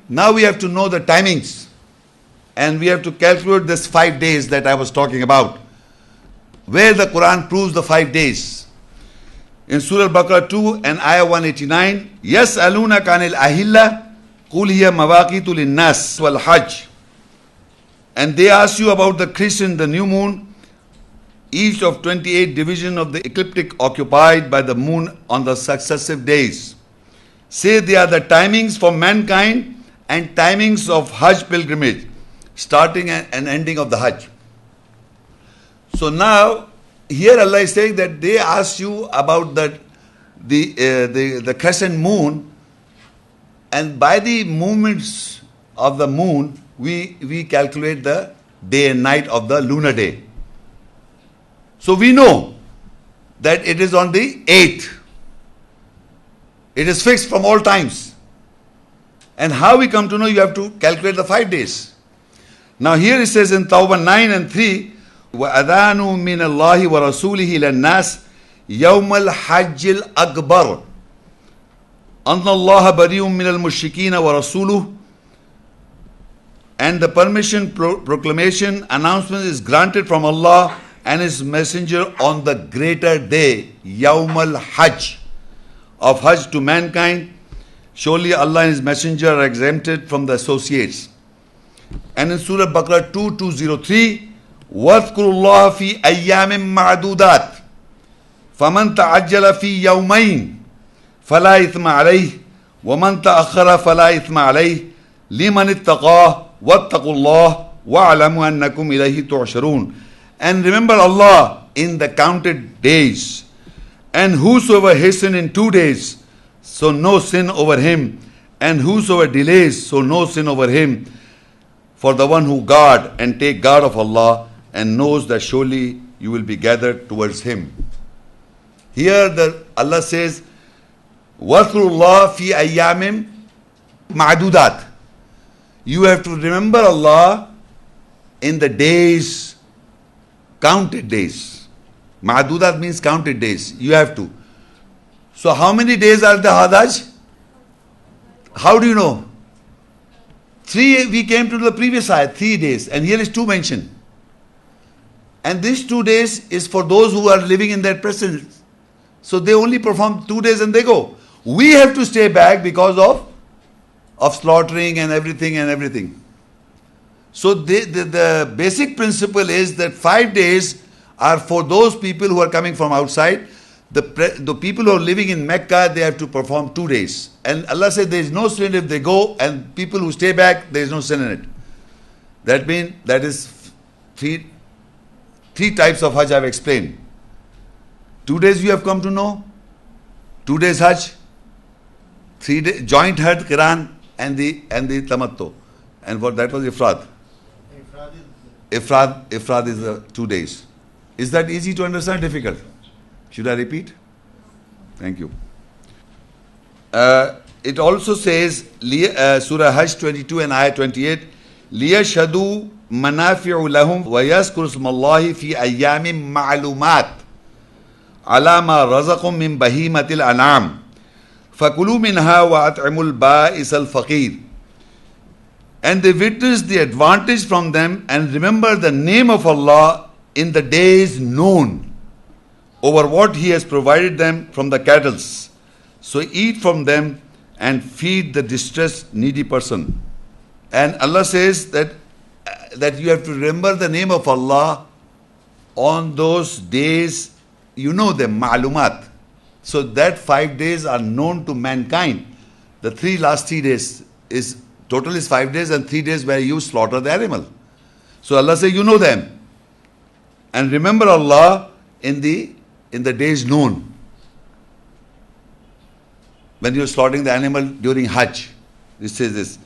Now we have to know the timings, and we have to calculate this 5 days that I was talking about, where the Quran proves the 5 days. In Surah Al-Baqara 2 and Ayah 189, يَسْأَلُونَكَ عَنِ الْأَهِلَّةِ قُلْ هِيَ مَوَاقِيتُ لِلنَّاسِ وَالْحَجِّ. And they ask you about the crescent, the new moon, each of 28 divisions of the ecliptic occupied by the moon on the successive days. Say they are the timings for mankind and timings of Hajj pilgrimage, starting and ending of the Hajj. So now, here Allah is saying that they ask you about the crescent moon, and by the movements of the moon, we calculate the day and night of the lunar day. So we know that it is on the 8th. It is fixed from all times. And how we come to know? You have to calculate the 5 days. Now here it says in Tawbah 9 and 3, وَأَذَانُ مِنَ اللَّهِ وَرَسُولِهِ لَلنَّاسِ يَوْمَ الْحَجِّ الْأَكْبَرِ أَنَّ اللَّهَ بَرِيءٌ مِنَ الْمُشْرِكِينَ وَرَسُولُهُ. And the permission, proclamation, announcement is granted from Allah and His Messenger on the greater day, Yawm al-Hajj, of Hajj to mankind. Surely Allah and His Messenger are exempted from the associates. And in Surah Al-Baqara 2:203, وَاذْكُرُوا اللَّهَ فِي أَيَّامٍ مَعْدُودَاتٍ فَمَنْ تَعَجَّلَ فِي يَوْمَيْنِ فَلَا إِثْمَ عَلَيْهِ وَمَنْ تَأَخَّرَ فَلَا إِثْمَ عَلَيْهِ لِمَنِ اتَّقَاهُ وَاتَّقُوا اللَّهَ وَاعْلَمُوا أَنَّكُمْ إِلَيْهِ تُحْشَرُونَ. And remember Allah in the counted days. And whosoever hasten in 2 days, so no sin over him. And whosoever delays, so no sin over him. For the one who guard and take guard of Allah and knows that surely you will be gathered towards Him. Here Allah says, وَاذْكُرُوا اللَّهَ فِي أَيَّامٍ مَعْدُودَاتٍ. You have to remember Allah in the days, counted days. Ma'dudat means counted days. You have to. So how many days are the Hajj? How do you know? 3, we came to the previous ayat, 3 days. And here is 2 mentioned. And these 2 days is for those who are living in their presence. So they only perform 2 days and they go. We have to stay back because of slaughtering and everything. So the basic principle is that 5 days are for those people who are coming from outside. The people who are living in Mecca, they have to perform 2 days. And Allah said there is no sin if they go, and people who stay back, there is no sin in it. That means that is three types of Hajj I have explained. 2 days you have come to know. 2 days Hajj. 3 days joint Hajj, Qiran, and the Tamattu. And what that was Ifrad. Ifrad is 2 days. Is that easy to understand? Difficult? Should I repeat? Thank you. It also says, Surah Hajj 22 and Ayah 28, لِيَشْهَدُوا مَنَافِعُ لَهُمْ وَيَذْكُرُوا اسْمَ اللَّهِ فِي أَيَّامٍ مَعْلُومَاتٍ عَلَى مَا رَزَقَهُم مِّن بَهِيمَةِ الْأَنْعَامِ فَكُلُوا مِنْهَا وَأَطْعِمُوا الْبَائِسَ الْفَقِيرَ. And they witness the advantage from them and remember the name of Allah in the days known over what He has provided them from the cattle. So eat from them and feed the distressed, needy person. And Allah says that you have to remember the name of Allah on those days, you know them, ma'lumat. So that 5 days are known to mankind. The last 3 days is total is 5 days and 3 days where you slaughter the animal. So Allah says you know them. And remember Allah in the days known. When you are slaughtering the animal during Hajj, it says this.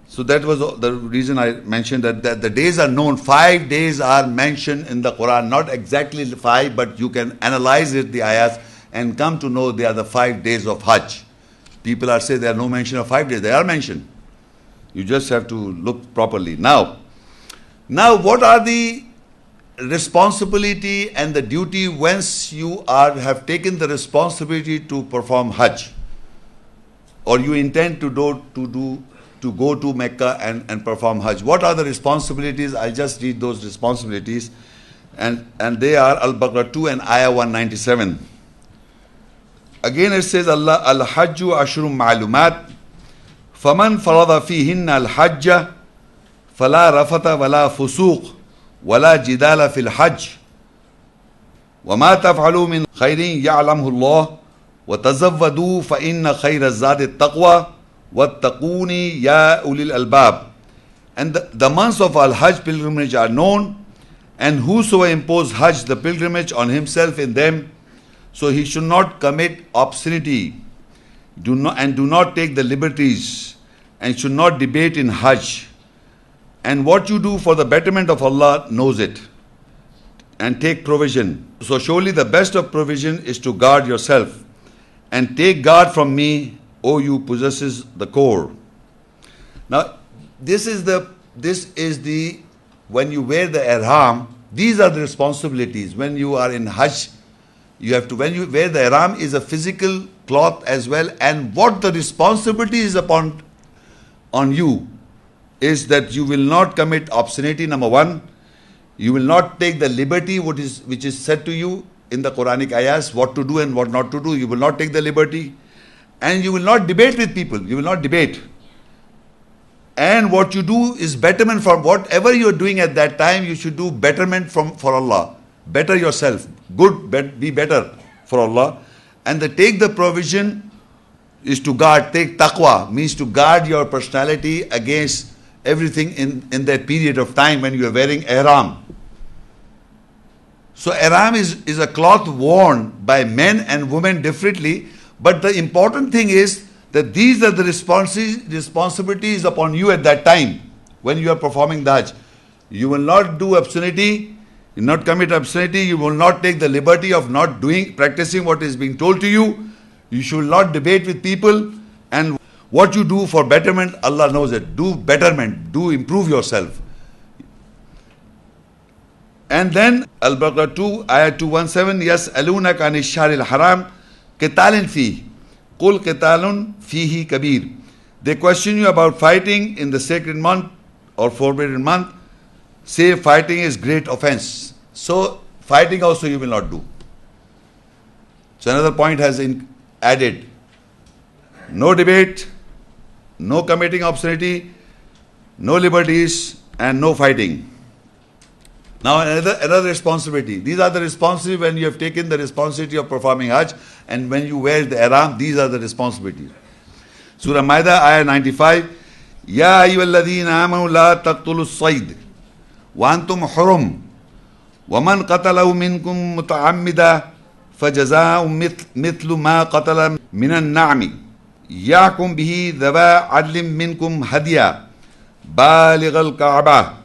So that was the reason I mentioned that the days are known. 5 days are mentioned in the Quran. Not exactly 5, but you can analyze it, the ayahs, and come to know they are the 5 days of Hajj. People are saying there are no mention of 5 days. They are mentioned. You just have to look properly. Now what are the responsibility and the duty once you have taken the responsibility to perform Hajj, or you intend to do to go to Mecca and perform Hajj. What are the responsibilities? I'll just read those responsibilities. And they are Al-Baqara 2 and Ayah 197. Again it says, Allah, Al-Hajju Ashrum Ma'lumat, Faman farada fihinna al-Hajja, Fala rafata wala fusuq, wala jidala fil Hajj. وما تفعلوا من خير يعلمه الله وتزودوا فإن خير الزاد التقوى واتقوني يا أولي الألباب. And the months of Al-Hajj pilgrimage are known, and whosoever impose Hajj, the pilgrimage, on himself in them, so he should not commit obscenity, do not take the liberties, and should not debate in Hajj. And what you do for the betterment of Allah knows it, and take provision. So surely the best of provision is to guard yourself, and take guard from me, O you possesses the core. Now, this is the when you wear the ihram, these are the responsibilities. When you are in Hajj, you have to, when you wear the ihram, is a physical cloth as well, and what the responsibility is on you is that you will not commit obscenity, number one. You will not take the liberty which is said to you in the Quranic ayahs, what to do and what not to do. You will not take the liberty. And you will not debate with people. You will not debate. And what you do is betterment for whatever you are doing at that time. You should do betterment for Allah. Better yourself. Good, be better for Allah. And take the provision is to guard. Take taqwa, means to guard your personality against everything in that period of time when you are wearing ihram. So ihram is a cloth worn by men and women differently, but the important thing is that these are the responsibilities upon you at that time when you are performing the Hajj. You will not do obscenity, you will not commit obscenity, you will not take the liberty of not practicing what is being told to you, you should not debate with people, and what you do for betterment, Allah knows it. Do betterment, do improve yourself. And then Al-Baqara 2, Ayah 217, يَسْأَلُونَكَ عَنِ الشَّهْرِ الْحَرَامِ قِتَالٍ فِيهِ قُلْ قِتَالٌ فِيهِ كَبِيرٌ. They question you about fighting in the sacred month or forbidden month. Say fighting is great offense. So fighting also you will not do. So another point has added. No debate, no committing obscenity, no liberties, and no fighting. Now another responsibility. These are the responsibilities when you have taken the responsibility of performing Hajj, and when you wear the ihram, these are the responsibilities. Surah Maida, Ayah 95. Ya ayyuhalladhina amanu la taqtulu as-sayd wa antum hurum wa man qatalahu minkum muta'ammida fajaza'un mithlu ma qatala min an-na'mi yahkum bihi dhawa adlin minkum hadiya baligh al-ka'bah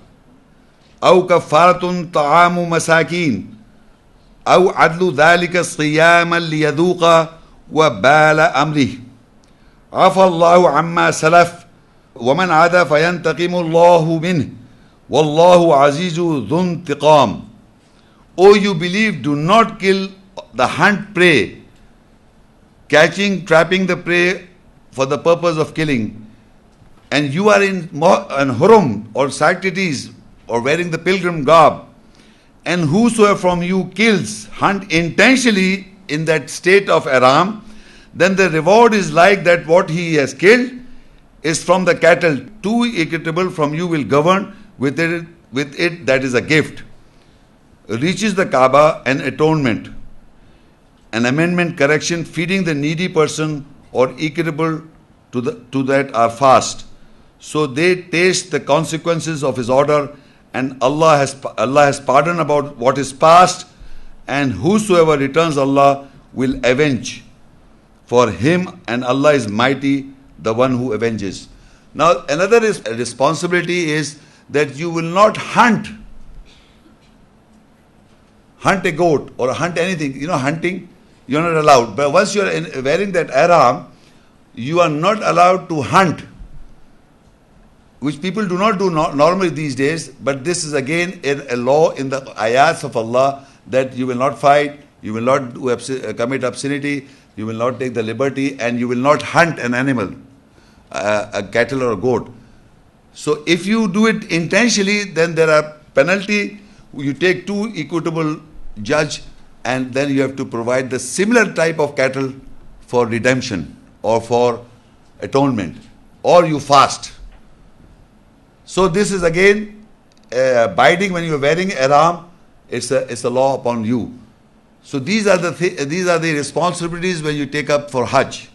أو كفارة طعام مساكين أو عدل ذلك صياما ليذوق وبال أمره عفى الله عما سلف ومن عاد فينتقم الله منه والله عزيز ذو انتقام. O you believe, do not kill the hunt prey, trapping the prey for the purpose of killing, and you are in hurum or sanctities, or wearing the pilgrim garb, and whosoever from you kills, hunt intentionally in that state of ihram, then the reward is like that what he has killed is from the cattle. Two equitable from you will govern with it that is a gift. Reaches the Kaaba, an atonement, an amendment, correction, feeding the needy person, or equitable to that are fast. So they taste the consequences of his order, and Allah has pardoned about what is past, and whosoever returns Allah will avenge for him, and Allah is mighty, the one who avenges. Now another responsibility is that you will not hunt a goat or hunt anything. You know, hunting, you are not allowed. But once you are wearing that ihram, you are not allowed to hunt, which people do not do normally these days. But this is again a law in the ayats of Allah, that you will not fight, you will not commit obscenity, you will not take the liberty, and you will not hunt an animal. a cattle or a goat. So if you do it intentionally, then there are penalty. You take two equitable judge, and then you have to provide the similar type of cattle for redemption or for atonement, or you fast. So this is again biding when you are wearing ihram. It's a law upon you. So these are the responsibilities when you take up for Hajj.